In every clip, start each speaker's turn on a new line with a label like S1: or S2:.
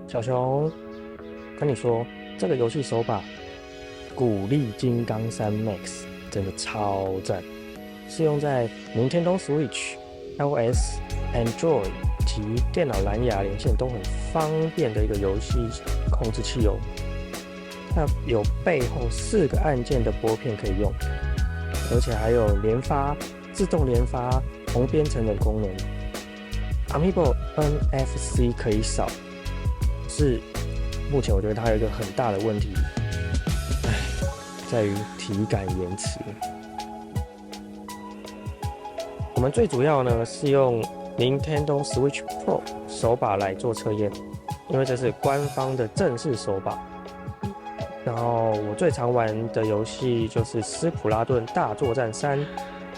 S1: 小熊跟你说，这个游戏手把鼓励金刚三 Max 真的超赞，适用在 Nintendo Switch、iOS、Android 及电脑蓝牙连线都很方便的一个游戏控制器哦。它有背后4个按键的拨片可以用，而且还有自动连发红编程的功能。Amiibo NFC 可以扫，是目前我觉得它有一个很大的问题，在于体感延迟。我们最主要呢是用 Nintendo Switch Pro 手把来做测验，因为这是官方的正式手把。然后我最常玩的游戏就是《斯普拉顿大作战3》，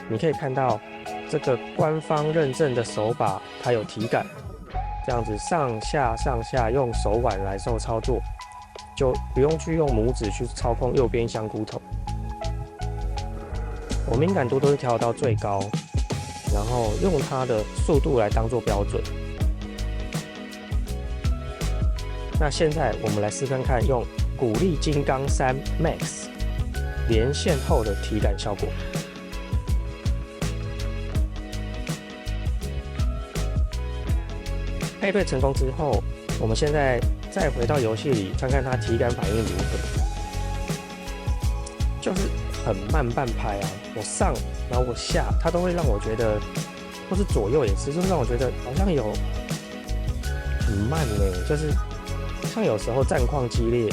S1: 你可以看到这个官方认证的手把，它有体感，这样子上下用手腕来做操作，就不用去用拇指去操控右边香菇头。我敏感度都是调到最高，然后用它的速度来当做标准。那现在我们来试看用鼓励金刚3 Max 连线后的体感效果。配对成功之后，我们现在再回到游戏里看看它体感反应如何。就是很慢半拍啊，我上然后我下，它都会让我觉得，或是左右也是，就是让我觉得好像有很慢呢，就是像有时候战况激烈，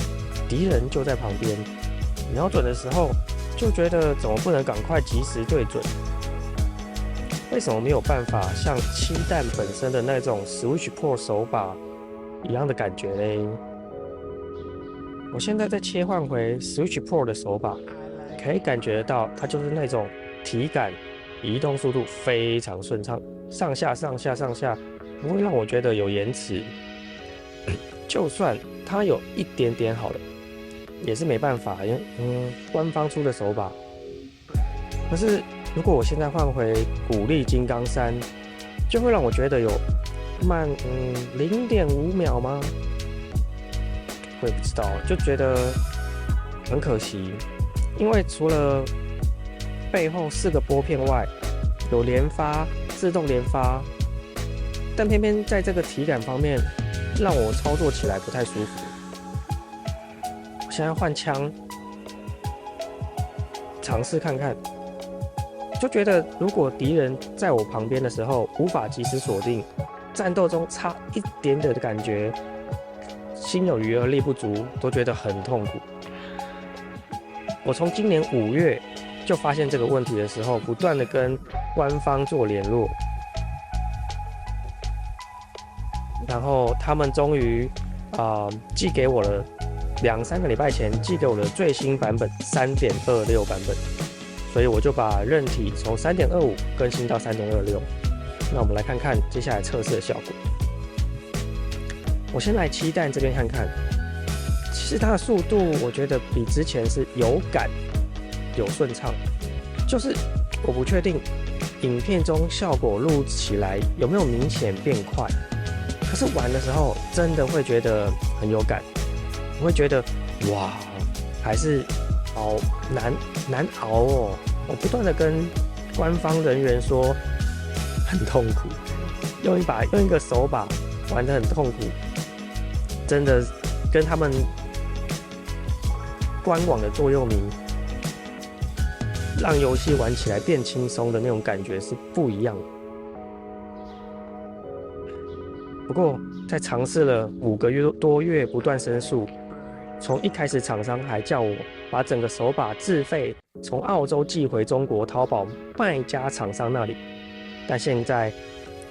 S1: 敌人就在旁边，瞄准的时候就觉得怎么不能赶快及时对准？为什么没有办法像七弹本身的那种 Switch Pro 手把一样的感觉嘞？我现在再切换回 Switch Pro 的手把，可以感觉到它就是那种体感，移动速度非常顺畅，上下不会让我觉得有延迟。就算它有一点点好的，也是没办法，因为官方出的手把。可是如果我现在换回鼓励金刚3，就会让我觉得有慢0.5秒吗？我也不知道，就觉得很可惜，因为除了背后4个拨片外，有连发、自动连发，但偏偏在这个体感方面，让我操作起来不太舒服。我现在换枪，尝试看看，就觉得如果敌人在我旁边的时候无法及时锁定，战斗中差一点点的感觉，心有余而力不足，都觉得很痛苦。我从今年5月就发现这个问题的时候，不断的跟官方做联络，然后他们终于寄给我了2-3个礼拜前寄给我的最新版本 3.26 版本，所以我就把韧体从 3.25 更新到 3.26。那我们来看看接下来测试的效果。我先来7弹这边看看，其实它的速度我觉得比之前是有感有顺畅，就是我不确定影片中效果录起来有没有明显变快，可是玩的时候真的会觉得很有感，我会觉得哇，还是好难熬哦。我不断的跟官方人员说很痛苦，用一个手把玩得很痛苦，真的跟他们官网的座右铭让游戏玩起来变轻松的那种感觉是不一样的。不过在尝试了5个多月不断申诉，从一开始厂商还叫我把整个手把自费从澳洲寄回中国淘宝卖家厂商那里，但现在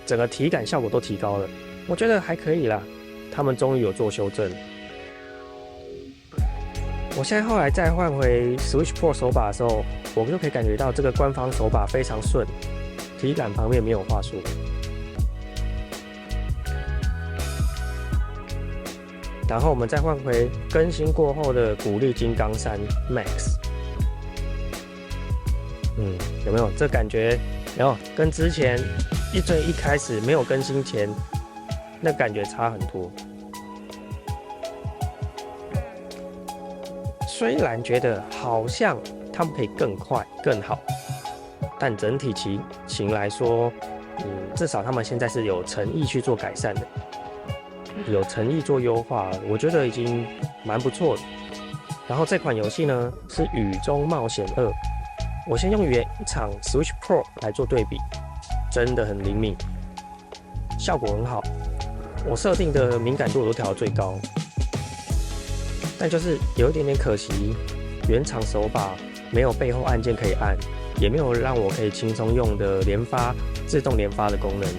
S1: 整个体感效果都提高了，我觉得还可以啦，他们终于有做修正。我现在后来再换回 Switch Pro 手把的时候，我就可以感觉到这个官方手把非常顺，体感方面没有话说。然后我们再换回更新过后的鼓励金刚3 Max， 有没有这感觉？然后跟之前最一开始没有更新前那感觉差很多。虽然觉得好像他们可以更快更好，但整体情来说，至少他们现在是有诚意去做改善的，有诚意做优化，我觉得已经蛮不错的。然后这款游戏呢是《雨中冒险2》，我先用原厂 Switch Pro 来做对比，真的很灵敏，效果很好。我设定的敏感度我都调到最高，但就是有一点点可惜，原厂手把没有背后按键可以按，也没有让我可以轻松用的自动连发的功能。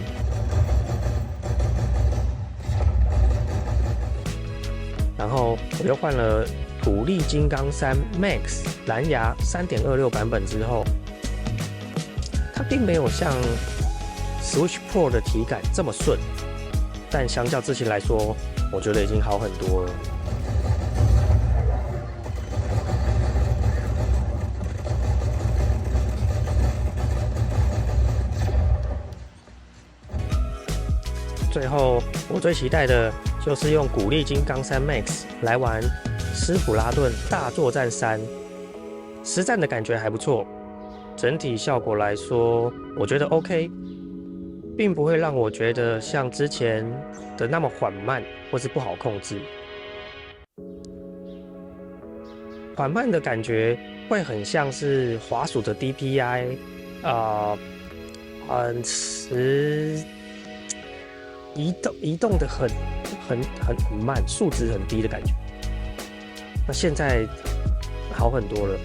S1: 然后我又换了鼓励金刚3 Max 蓝牙 3.26 版本之后，它并没有像 Switch Pro 的体感这么顺，但相较之前来说，我觉得已经好很多了。最后，我最期待的就是用鼓励金刚3 Max 来玩斯普拉顿大作战3，实战的感觉还不错，整体效果来说，我觉得 OK， 并不会让我觉得像之前的那么缓慢或是不好控制。缓慢的感觉会很像是滑鼠的 DPI， 移动的很慢，数值很低的感觉。那现在好很多了。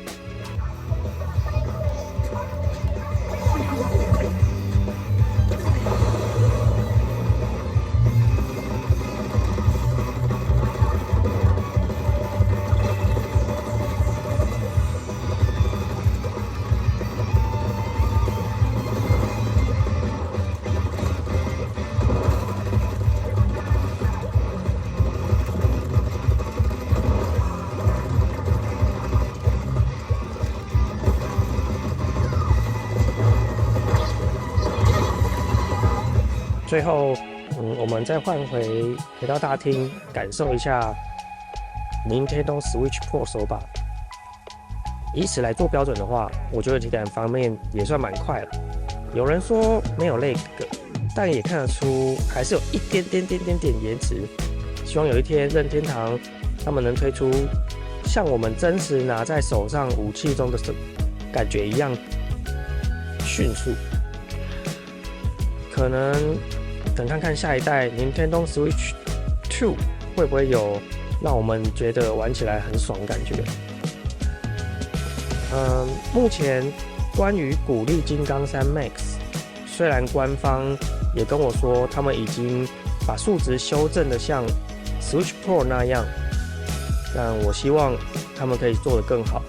S1: 最后，我们再回到大厅，感受一下 Nintendo Switch Pro 手把。以此来做标准的话，我觉得体感方面也算蛮快了。有人说没有 lag， 但也看得出还是有一点延迟。希望有一天任天堂他们能推出像我们真实拿在手上武器中的感觉一样迅速。可能等看看下一代 Nintendo Switch 2会不会有让我们觉得玩起来很爽的感觉。目前关于鼓励金刚3 Max， 虽然官方也跟我说他们已经把数值修正的像 Switch Pro 那样，但我希望他们可以做得更好。